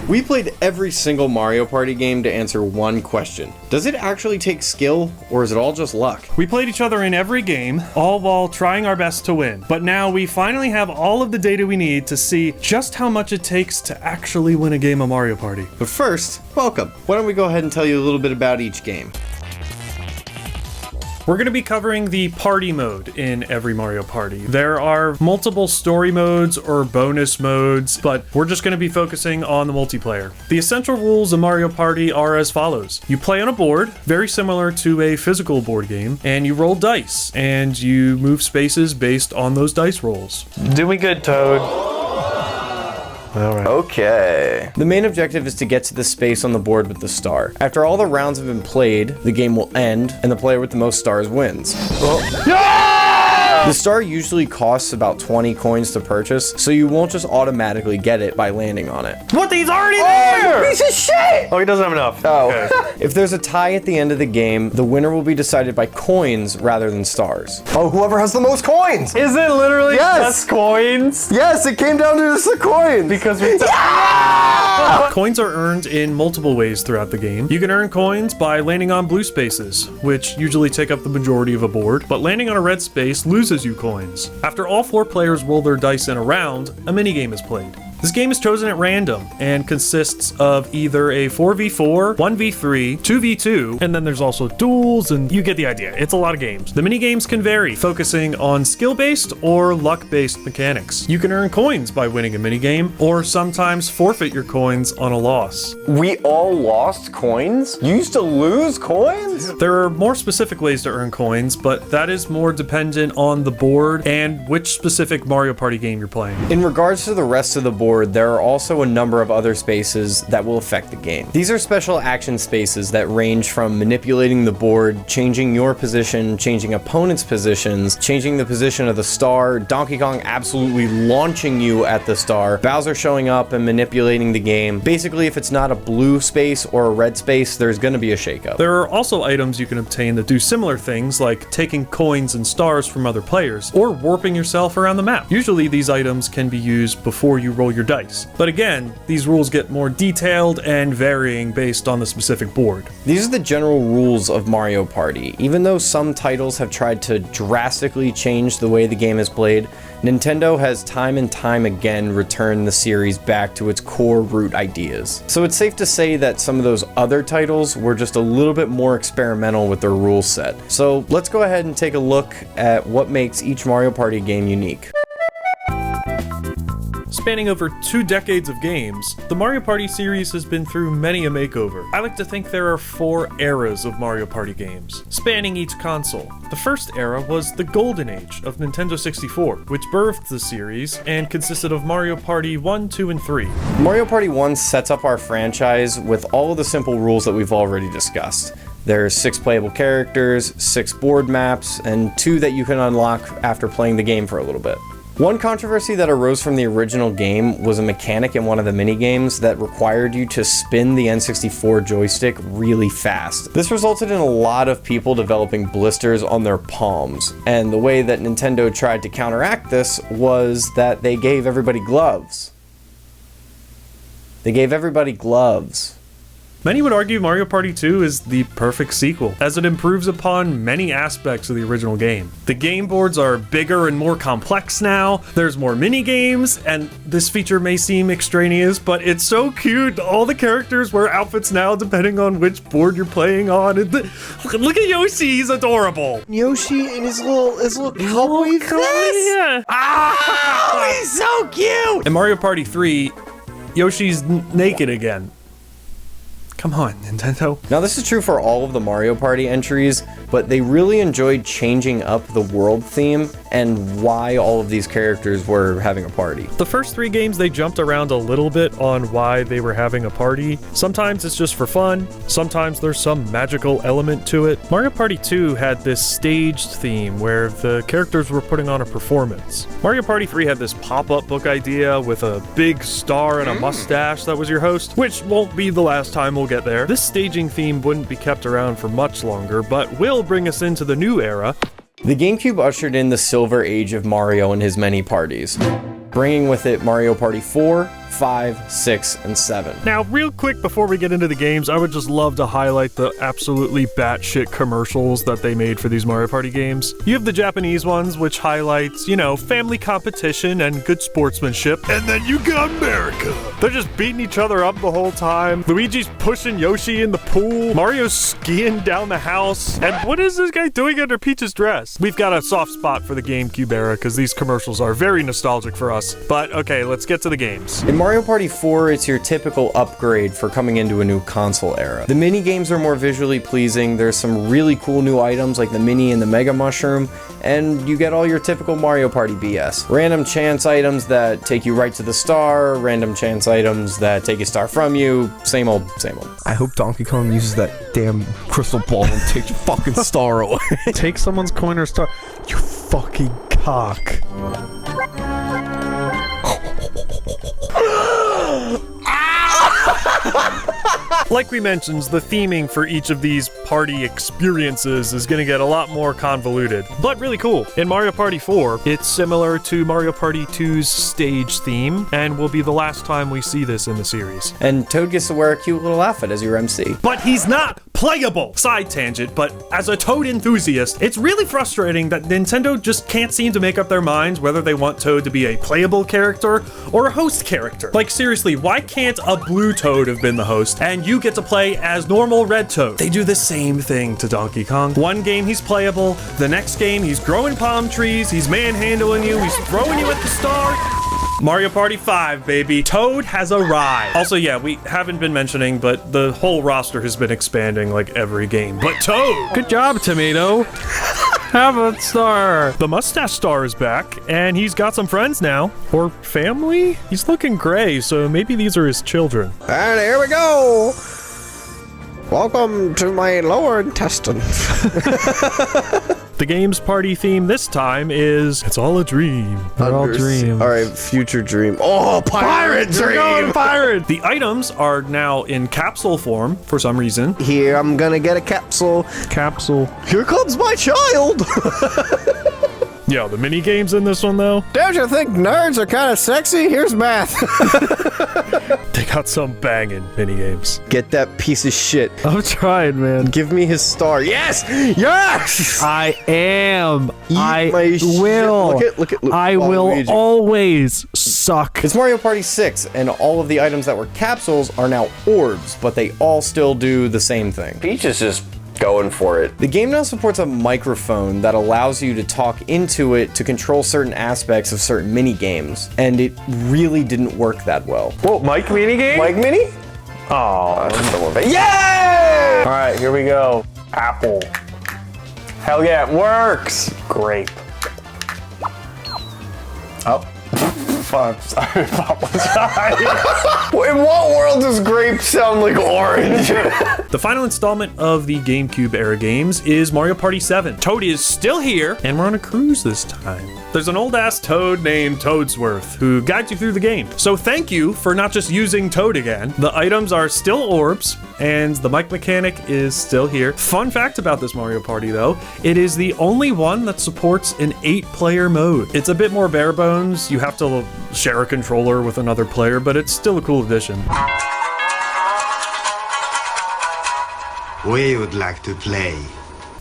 We played every single Mario Party game to answer one question. Does it actually take skill, or is it all just luck? We played each other in every game, all while trying our best to win. But now we finally have all of the data we need to see just how much it takes to actually win a game of Mario Party. But first, welcome. Why don't we go ahead and tell you a little bit about each game. We're going to be covering the party mode in every Mario Party. There are multiple story modes or bonus modes, but we're just going to be focusing on the multiplayer. The essential rules of Mario Party are as follows. You play on a board, very similar to a physical board game, and you roll dice, and you move spaces based on those dice rolls. Do me good, Toad. Alright. Okay. The main objective is to get to the space on the board with the star. After all the rounds have been played, the game will end, and the player with the most stars wins. The star usually costs about 20 coins to purchase, so you won't just automatically get it by landing on it. What? He's already there! You piece of shit! Oh, he doesn't have enough. Oh. Okay. If there's a tie at the end of the game, the winner will be decided by coins rather than stars. Oh, whoever has the most coins! Is it literally Yes! just coins? Yes, it came down to just the coins! Because we Coins are earned in multiple ways throughout the game. You can earn coins by landing on blue spaces, which usually take up the majority of a board, but landing on a red space loses you coins. After all 4 players roll their dice in a round, a minigame is played. This game is chosen at random and consists of either a 4v4, 1v3, 2v2, and then there's also duels, and you get the idea. It's a lot of games. The minigames can vary, focusing on skill-based or luck-based mechanics. You can earn coins by winning a minigame, or sometimes forfeit your coins on a loss. We all lost coins? You used to lose coins? There are more specific ways to earn coins, but that is more dependent on the board and which specific Mario Party game you're playing. In regards to the rest of the board, there are also a number of other spaces that will affect the game. These are special action spaces that range from manipulating the board, changing your position, changing opponents' positions, changing the position of the star, Donkey Kong absolutely launching you at the star, Bowser showing up and manipulating the game. Basically, if it's not a blue space or a red space, there's going to be a shakeup. There are also items you can obtain that do similar things, like taking coins and stars from other players, or warping yourself around the map. Usually these items can be used before you roll your dice. But again, these rules get more detailed and varying based on the specific board. These are the general rules of Mario Party. Even though some titles have tried to drastically change the way the game is played, Nintendo has time and time again returned the series back to its core root ideas. So it's safe to say that some of those other titles were just a little bit more experimental with their rule set. So let's go ahead and take a look at what makes each Mario Party game unique. Spanning over 2 decades of games, the Mario Party series has been through many a makeover. I like to think there are 4 eras of Mario Party games, spanning each console. The first era was the golden age of Nintendo 64, which birthed the series and consisted of Mario Party 1, 2, and 3. Mario Party 1 sets up our franchise with all of the simple rules that we've already discussed. There's 6 playable characters, 6 board maps, and 2 that you can unlock after playing the game for a little bit. One controversy that arose from the original game was a mechanic in one of the minigames that required you to spin the N64 joystick really fast. This resulted in a lot of people developing blisters on their palms, and the way that Nintendo tried to counteract this was that they gave everybody gloves. They gave everybody gloves. Many would argue Mario Party 2 is the perfect sequel, as it improves upon many aspects of the original game. The game boards are bigger and more complex now, there's more mini-games, and this feature may seem extraneous, but it's so cute. All the characters wear outfits now depending on which board you're playing on. Look at Yoshi, he's adorable! Yoshi and his little cowboy vest? Yeah. Oh, he's so cute! In Mario Party 3, Yoshi's naked again. Come on, Nintendo. Now this is true for all of the Mario Party entries, but they really enjoyed changing up the world theme and why all of these characters were having a party. The first 3 games, they jumped around a little bit on why they were having a party. Sometimes it's just for fun, sometimes there's some magical element to it. Mario Party 2 had this staged theme where the characters were putting on a performance. Mario Party 3 had this pop-up book idea with a big star and a mustache that was your host, which won't be the last time we'll get there. This staging theme wouldn't be kept around for much longer, but will bring us into the new era. The GameCube ushered in the silver age of Mario and his many parties, bringing with it Mario Party 4, 5, 6, and 7. Now, real quick before we get into the games, I would just love to highlight the absolutely batshit commercials that they made for these Mario Party games. You have the Japanese ones, which highlights, you know, family competition and good sportsmanship. And then you got America. They're just beating each other up the whole time. Luigi's pushing Yoshi in the pool. Mario's skiing down the house. And what is this guy doing under Peach's dress? We've got a soft spot for the GameCube era because these commercials are very nostalgic for us. But okay, let's get to the games. In Mario Party 4, it's your typical upgrade for coming into a new console era. The mini games are more visually pleasing. There's some really cool new items like the mini and the mega mushroom, and you get all your typical Mario Party BS. Random chance items that take you right to the star, random chance items that take a star from you, same old, same old. I hope Donkey Kong uses that damn crystal ball and takes your fucking star away. Take someone's coin or star. You fucking cock. Like we mentioned, the theming for each of these party experiences is going to get a lot more convoluted, but really cool. In Mario Party 4, it's similar to Mario Party 2's stage theme, and will be the last time we see this in the series. And Toad gets to wear a cute little outfit as your MC. But he's not playable! Side tangent, but as a Toad enthusiast, it's really frustrating that Nintendo just can't seem to make up their minds whether they want Toad to be a playable character or a host character. Like seriously, why can't a blue Toad have been the host, and you get to play as normal red Toad? They do the same thing to Donkey Kong. One game he's playable, the next game he's growing palm trees, he's manhandling you, he's throwing you at the star. Mario Party 5, baby. Toad has arrived. Also, yeah, we haven't been mentioning, but the whole roster has been expanding like every game. But Toad! Good job, Tomato. Have a star. The mustache star is back, and he's got some friends now. Or family? He's looking gray, so maybe these are his children. And here we go. Welcome to my lower intestine. The game's party theme this time is It's All a Dream. They're all dreams. All right, future dream. Oh, pirate We're going dream. pirate! The items are now in capsule form for some reason. Here, I'm gonna get a capsule. Capsule. Here comes my child. Yeah, the mini games in this one though, Don't you think nerds are kind of sexy? Here's math. they got some banging mini games. Get that piece of shit. I'm trying, man. Give me his star. Yes! Yes! I am. Eat I my shit. will. Look at I will Luigi. always suck. It's Mario Party 6, and all of the items that were capsules are now orbs, but they all still do the same thing. Peach is just going for it. The game now supports a microphone that allows you to talk into it to control certain aspects of certain mini games, and it really didn't work that well. Whoa, Mike minigame? Mike Mini? Oh. Yay! All right, here we go. Apple. Hell yeah, it works. Grape. Oh. I'm sorry, apologize. In what world does grape sound like orange? The final installment of the GameCube era games is Mario Party 7. Toad is still here, and we're on a cruise this time. There's an old-ass Toad named Toadsworth who guides you through the game. So thank you for not just using Toad again. The items are still orbs, and the mic mechanic is still here. Fun fact about this Mario Party, though, it is the only one that supports an 8-player mode. It's a bit more bare bones. You have to share a controller with another player, but it's still a cool addition. We would like to play.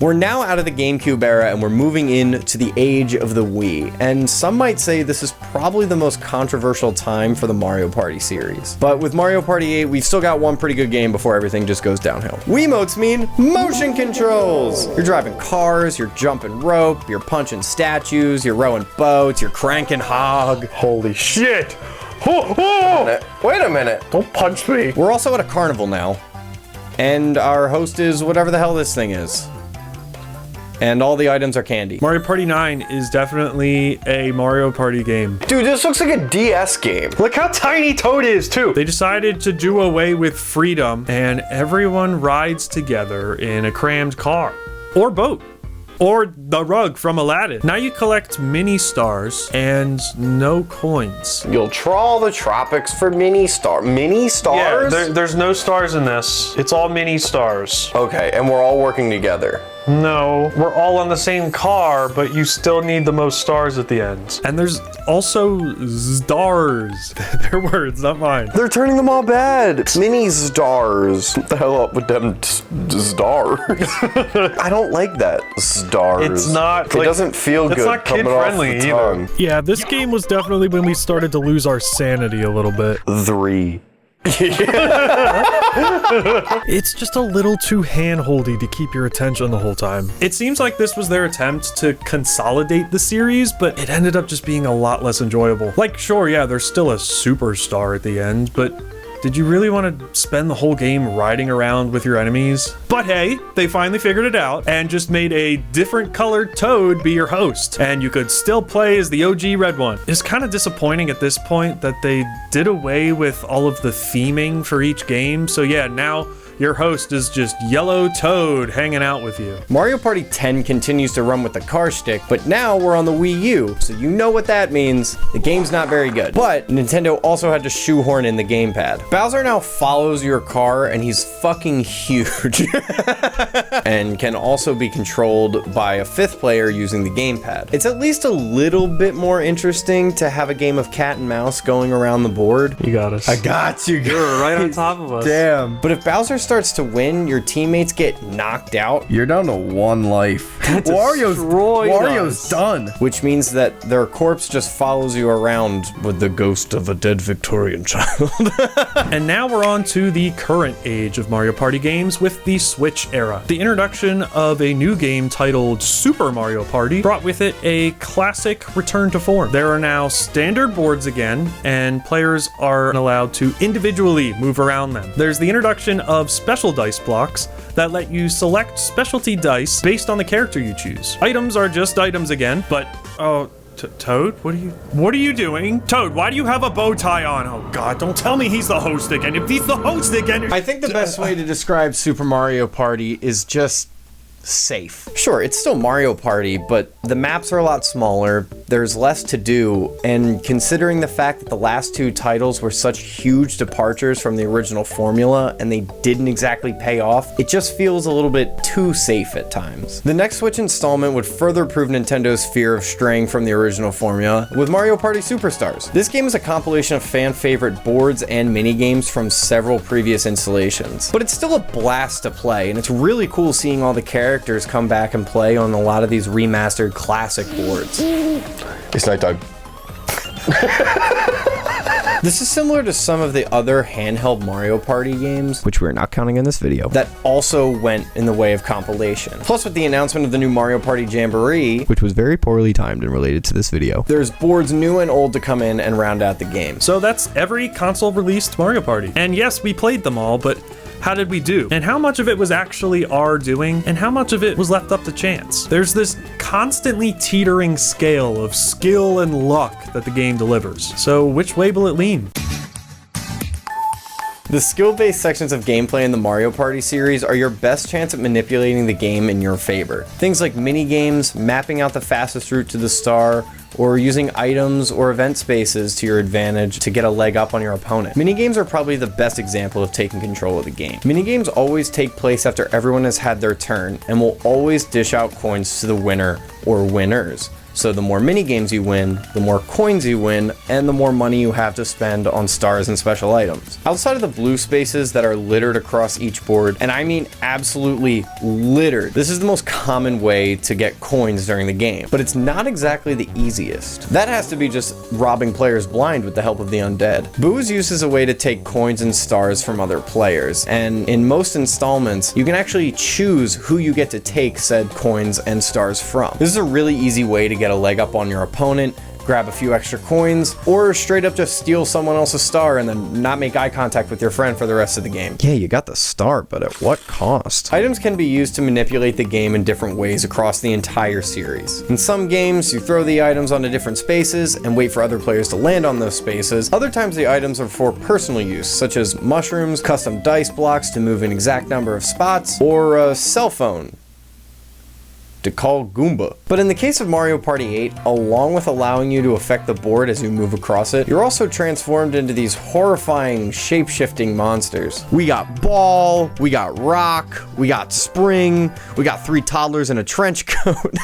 We're now out of the GameCube era and we're moving into the age of the Wii, and some might say this is probably the most controversial time for the Mario Party series. But with Mario Party 8, we've still got one pretty good game before everything just goes downhill. Wiimotes mean motion controls! You're driving cars, you're jumping rope, you're punching statues, you're rowing boats, you're cranking hog. Holy shit. Oh, oh. Wait a minute. Don't punch me. We're also at a carnival now, and our host is whatever the hell this thing is. And all the items are candy. Mario Party 9 is definitely a Mario Party game. Dude, this looks like a DS game. Look how tiny Toad is, too. They decided to do away with freedom, and everyone rides together in a crammed car. Or boat. Or the rug from Aladdin. Now you collect mini stars and no coins. You'll trawl the tropics for mini stars? Yeah, there's no stars in this. It's all mini stars. Okay, and we're all working together. No, we're all on the same car, but you still need the most stars at the end. And there's also stars. They're words, not mine. They're turning them all bad. Mini stars. What the hell up with them stars? I don't like that. Stars. It's not. It doesn't feel good. It's not kid friendly either. Yeah, this game was definitely when we started to lose our sanity a little bit. 3. It's just a little too hand-holdy to keep your attention the whole time. It seems like this was their attempt to consolidate the series, but it ended up just being a lot less enjoyable. Like, sure, yeah, there's still a superstar at the end, but did you really want to spend the whole game riding around with your enemies? But hey, they finally figured it out and just made a different colored Toad be your host, and you could still play as the OG red one. It's kind of disappointing at this point that they did away with all of the theming for each game, so yeah, now your host is just yellow Toad hanging out with you. Mario Party 10 continues to run with the car stick, but now we're on the Wii U, so you know what that means. The game's not very good. But Nintendo also had to shoehorn in the gamepad. Bowser now follows your car, and he's fucking huge. And can also be controlled by a 5th player using the gamepad. It's at least a little bit more interesting to have a game of cat and mouse going around the board. You got us. I got you. You're right on top of us. Damn. But if Bowser starts to win, your teammates get knocked out, You're down to 1 life. Wario's done. which means that their corpse just follows you around with the ghost of a dead Victorian child. And now we're on to the current age of Mario Party games with the Switch era. The introduction of a new game titled Super Mario Party brought with it a classic return to form. There are now standard boards again, and players are allowed to individually move around them. There's the introduction of special dice blocks that let you select specialty dice based on the character you choose. Items are just items again, but Toad, what are you doing? Toad, why do you have a bow tie on? Oh god, don't tell me he's the host again. If he's the host again, I think the best way to describe Super Mario Party is just safe. Sure, it's still Mario Party, but the maps are a lot smaller, there's less to do, and considering the fact that the last 2 titles were such huge departures from the original formula and they didn't exactly pay off, it just feels a little bit too safe at times. The next Switch installment would further prove Nintendo's fear of straying from the original formula with Mario Party Superstars. This game is a compilation of fan favorite boards and mini games from several previous installations, but it's still a blast to play, and it's really cool seeing all the characters come back and play on a lot of these remastered classic boards. It's nighttime. This is similar to some of the other handheld Mario Party games, Which we're not counting in this video. that also went in the way of compilation. Plus, with the announcement of the new Mario Party Jamboree, Which was very poorly timed and related to this video. there's boards new and old to come in and round out the game. So that's every console-released Mario Party. And yes, we played them all, but how did we do? And how much of it was actually our doing, and how much of it was left up to chance? There's this constantly teetering scale of skill and luck that the game delivers. So which way will it lean? The skill-based sections of gameplay in the Mario Party series are your best chance at manipulating the game in your favor. Things like mini-games, mapping out the fastest route to the star, or using items or event spaces to your advantage to get a leg up on your opponent. Minigames are probably the best example of taking control of the game. Minigames always take place after everyone has had their turn, and will always dish out coins to the winner or winners. So the more mini-games you win, the more coins you win, and the more money you have to spend on stars and special items. Outside of the blue spaces that are littered across each board, and I mean absolutely littered, this is the most common way to get coins during the game, but it's not exactly the easiest. That has to be just robbing players blind with the help of the undead. Boo is used as a way to take coins and stars from other players, and in most installments, you can actually choose who you get to take said coins and stars from. This is a really easy way to get a leg up on your opponent, grab a few extra coins, or straight up just steal someone else's star and then not make eye contact with your friend for the rest of the game. Yeah, you got the star, but at what cost? Items can be used to manipulate the game in different ways across the entire series. In some games, you throw the items onto different spaces and wait for other players to land on those spaces. Other times the items are for personal use, such as mushrooms, custom dice blocks to move an exact number of spots, or a cell phone. to call Goomba. But in the case of Mario Party 8, along with allowing you to affect the board as you move across it, you're also transformed into these horrifying shape-shifting monsters. We got Ball, we got Rock, we got Spring, we got 3 toddlers in a trench coat.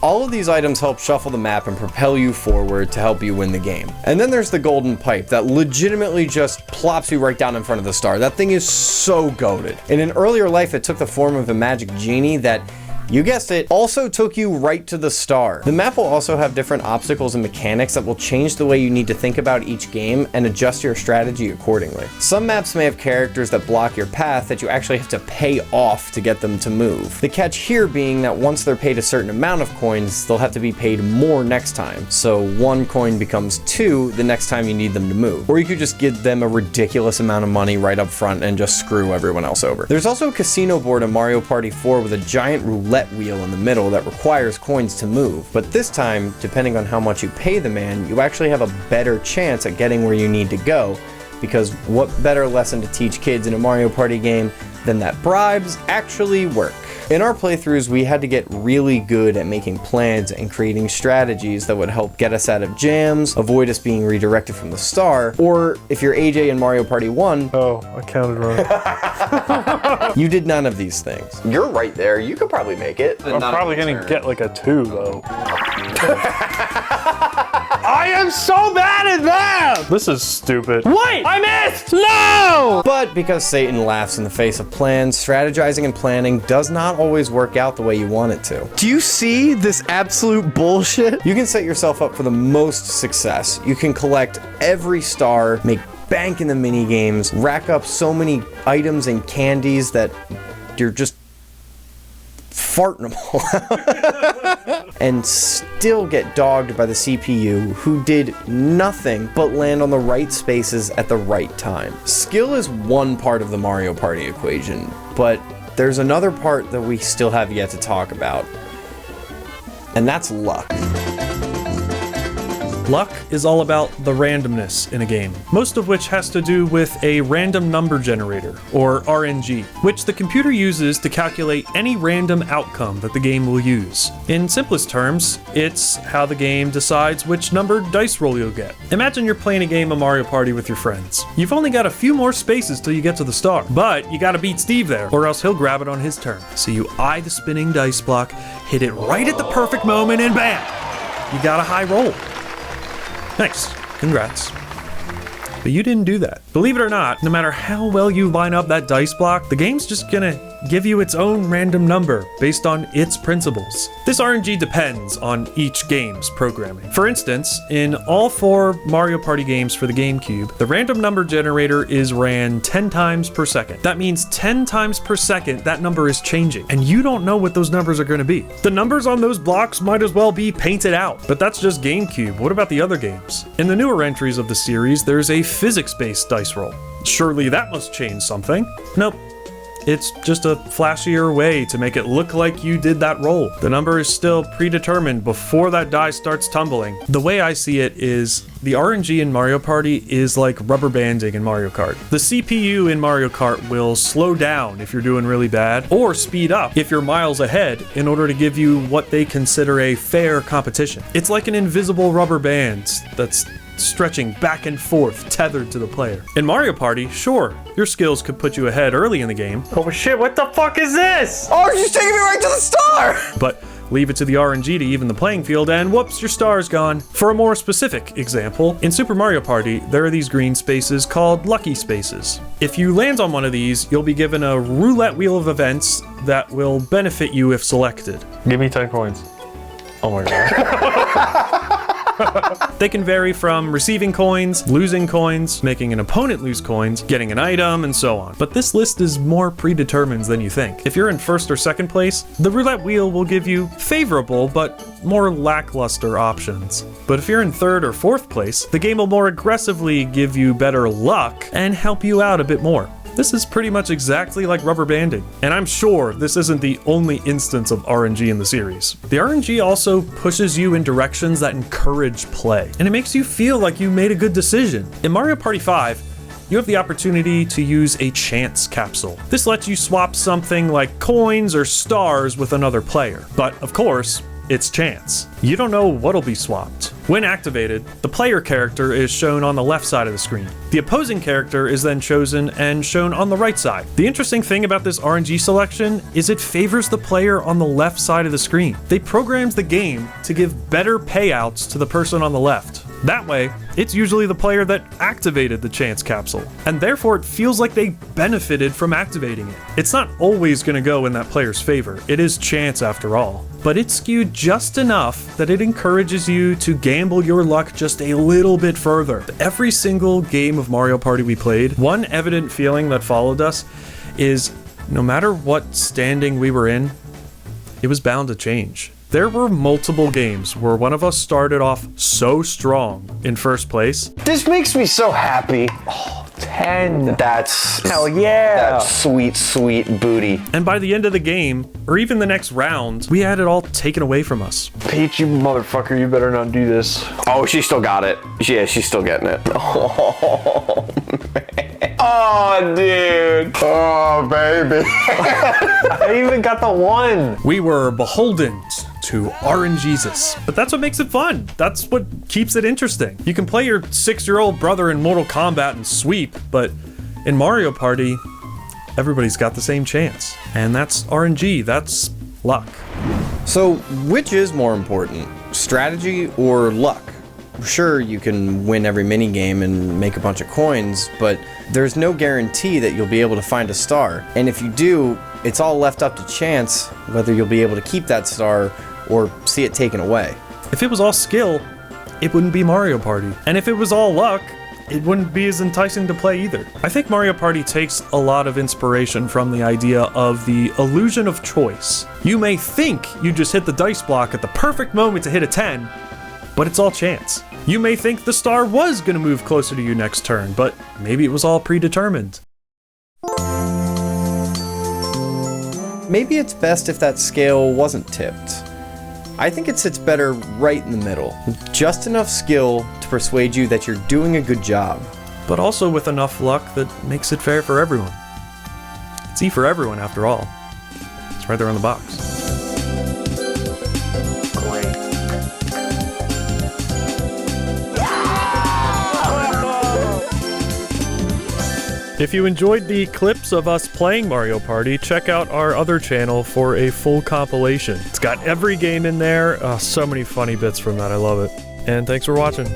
All of these items help shuffle the map and propel you forward to help you win the game. And then there's the golden pipe that legitimately just plops you right down in front of the star. That thing is so goated. In an earlier life, it took the form of a magic genie that, you guessed it, also took you right to the star. The map will also have different obstacles and mechanics that will change the way you need to think about each game and adjust your strategy accordingly. Some maps may have characters that block your path that you actually have to pay off to get them to move. The catch here being that once they're paid a certain amount of coins, they'll have to be paid more next time. So 1 coin becomes 2 the next time you need them to move. Or you could just give them a ridiculous amount of money right up front and just screw everyone else over. There's also a casino board in Mario Party 4 with a giant roulette wheel in the middle that requires coins to move. But this time, depending on how much you pay the man, you actually have a better chance at getting where you need to go, because what better lesson to teach kids in a Mario Party game than that bribes actually work. In our playthroughs, we had to get really good at making plans and creating strategies that would help get us out of jams, avoid us being redirected from the star, or if you're AJ in Mario Party 1, Oh, I counted wrong. you did none of these things. You're right there. You could probably make it. I'm probably gonna get like a 2 though. I am so bad at that! This is stupid. Wait! I missed! No! But because Satan laughs in the face of plans, strategizing and planning does not always work out the way you want it to. Do you see this absolute bullshit? You can set yourself up for the most success. You can collect every star, make bank in the mini games, rack up so many items and candies that you're just farting them all out. And still get dogged by the CPU, who did nothing but land on the right spaces at the right time. Skill is one part of the Mario Party equation, but there's another part that we still have yet to talk about, and that's luck. Luck is all about the randomness in a game, most of which has to do with a random number generator, or RNG, which the computer uses to calculate any random outcome that the game will use. In simplest terms, it's how the game decides which numbered dice roll you'll get. Imagine you're playing a game of Mario Party with your friends. You've only got a few more spaces till you get to the star, but you gotta beat Steve there, or else he'll grab it on his turn. So you eye the spinning dice block, hit it right at the perfect moment, and bam! You got a high roll. Nice. Congrats. But you didn't do that. Believe it or not, no matter how well you line up that dice block, the game's just gonna give you its own random number based on its principles. This RNG depends on each game's programming. For instance, in all 4 Mario Party games for the GameCube, the random number generator is ran 10 times per second. That means 10 times per second that number is changing, and you don't know what those numbers are going to be. The numbers on those blocks might as well be painted out, but that's just GameCube. What about the other games? In the newer entries of the series, there's a physics-based dice roll. Surely that must change something. Nope. It's just a flashier way to make it look like you did that roll. The number is still predetermined before that die starts tumbling. The way I see it is the RNG in Mario Party is like rubber banding in Mario Kart. The CPU in Mario Kart will slow down if you're doing really bad, or speed up if you're miles ahead in order to give you what they consider a fair competition. It's like an invisible rubber band that's stretching back and forth, tethered to the player. In Mario Party, sure, your skills could put you ahead early in the game, Oh shit, what the fuck is this? Oh, she's taking me right to the star! but leave it to the RNG to even the playing field and whoops, your star's gone. For a more specific example, in Super Mario Party, there are these green spaces called lucky spaces. If you land on one of these, you'll be given a roulette wheel of events that will benefit you if selected. Give me 10 coins. Oh my god. They can vary from receiving coins, losing coins, making an opponent lose coins, getting an item, and so on. But this list is more predetermined than you think. If you're in first or second place, the roulette wheel will give you favorable but more lackluster options. But if you're in third or fourth place, the game will more aggressively give you better luck and help you out a bit more. This is pretty much exactly like rubber banding, and I'm sure this isn't the only instance of RNG in the series. The RNG also pushes you in directions that encourage play, and it makes you feel like you made a good decision. In Mario Party 5, you have the opportunity to use a chance capsule. This lets you swap something like coins or stars with another player. But of course, it's chance. You don't know what'll be swapped. When activated, the player character is shown on the left side of the screen. The opposing character is then chosen and shown on the right side. The interesting thing about this RNG selection is it favors the player on the left side of the screen. They programmed the game to give better payouts to the person on the left. That way, it's usually the player that activated the chance capsule, and therefore it feels like they benefited from activating it. It's not always going to go in that player's favor. It is chance after all. But it's skewed just enough that it encourages you to gamble your luck just a little bit further. Every single game of Mario Party we played, one evident feeling that followed us is no matter what standing we were in, it was bound to change. There were multiple games where one of us started off so strong in first place. This makes me so happy. Oh, 10. That's Hell yeah. That's sweet, sweet booty. And by the end of the game, or even the next round, we had it all taken away from us. Peach, you motherfucker, you better not do this. Oh, she still got it. Yeah, she's still getting it. Oh, man. Oh, dude. Oh, baby. I even got the 1. We were beholden to RNGesus. But that's what makes it fun. That's what keeps it interesting. You can play your 6-year-old brother in Mortal Kombat and sweep, but in Mario Party, everybody's got the same chance. And that's RNG, that's luck. So, which is more important, strategy or luck? Sure, you can win every minigame and make a bunch of coins, but there's no guarantee that you'll be able to find a star. And if you do, it's all left up to chance whether you'll be able to keep that star or see it taken away. If it was all skill, it wouldn't be Mario Party. And if it was all luck, it wouldn't be as enticing to play either. I think Mario Party takes a lot of inspiration from the idea of the illusion of choice. You may think you just hit the dice block at the perfect moment to hit a 10, but it's all chance. You may think the star was going to move closer to you next turn, but maybe it was all predetermined. Maybe it's best if that scale wasn't tipped. I think it sits better right in the middle. Just enough skill to persuade you that you're doing a good job. But also with enough luck that makes it fair for everyone. It's E for everyone after all. It's right there on the box. If you enjoyed the clips of us playing Mario Party, check out our other channel for a full compilation. It's got every game in there. So many funny bits from that, I love it. And thanks for watching.